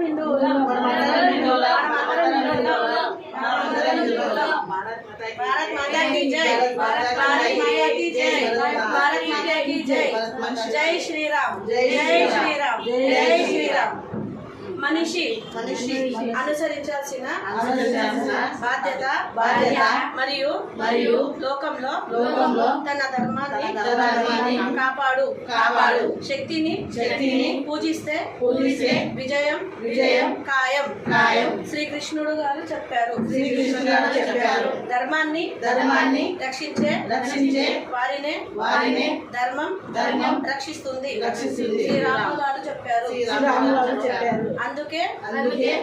హిందువులం భారత్ మాతా की जय भारत माता की जय भारत माता की जय जय श्री राम जय श्री राम जय श्री राम మనిషి అనుసరించాల్సిన బాధ్యత మరియు లోకంలో తన ధర్మాన్ని కాపాడు శక్తిని పూజిస్తే విజయం ఖాయం శ్రీకృష్ణుడు గారు చెప్పారు ధర్మాన్ని రక్షించే వారినే ధర్మం రక్షిస్తుంది శ్రీరాములు గారు చెప్పారు అందుకే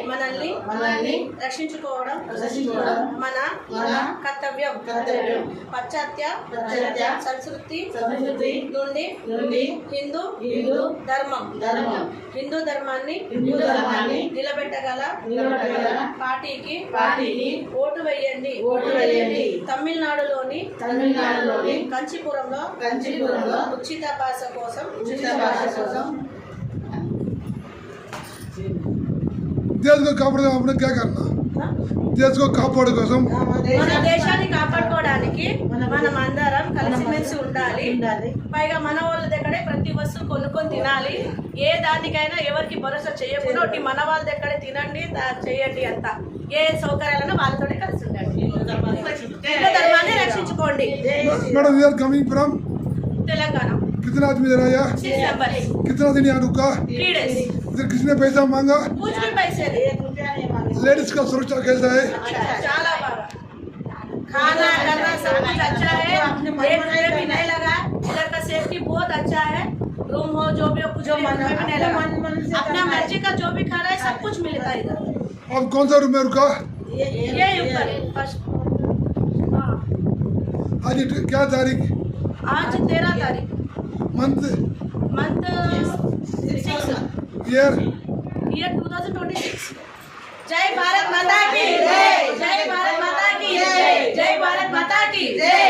మనల్ని రక్షించుకోవడం మన కర్తవ్యం పాశ్చాత్య సంస్కృతి నుండి హిందూ ధర్మాన్ని నిలబెట్టగల పార్టీకి ఓటు వేయండి తమిళనాడులోని కంచిపురంలో ఉచిత భాష కోసం देश को कापाड़ने आपने क्या करना देश को कापाड़े కోసం మన దేశాన్ని కాపాడుకోవడానికి మనం అందరం కలిసిమెలిసి ఉండాలి పైగా మన వాళ్ళ దగ్గరే ప్రతి వస్తువు కొనుక్కొని తినాలి ఏ దానికైనా ఎవరికి భరోసా చేయకుండా ఒకటి మన వాళ్ళ దగ్గరే తినండి చేయండి అంత ఏ సౌకర్యాలను వాళ్ళతోనే కలిసి ఉండండి ధర్మాన్ని రక్షించుకోండి madam we are coming from Telangana कितना आदमी इधर आया 6 नंबर कितना दिन यहाँ रुका 3 days इधर किसने पैसा मांगा कुछ भी पैसे लेडीज का सुरक्षा कैसा है చాలా బాగా खाना करना सब कुछ अच्छा है एक रुपये भी नहीं लगा इधर का सेफ्टी बहुत अच्छा है रूम हो जो भी हो कुछ भी नहीं लगा अपना मर्जी का जो भी खाना है सब कुछ मिलता है इधर अब कौन सा रूम में रुका ये ऊपर फर्स्ट आज क्या तारीख आज 13 तारीख मंथ 6 ईयर 2026 जय भारत माता की जय जय भारत माता की जय जय भारत माता की जय।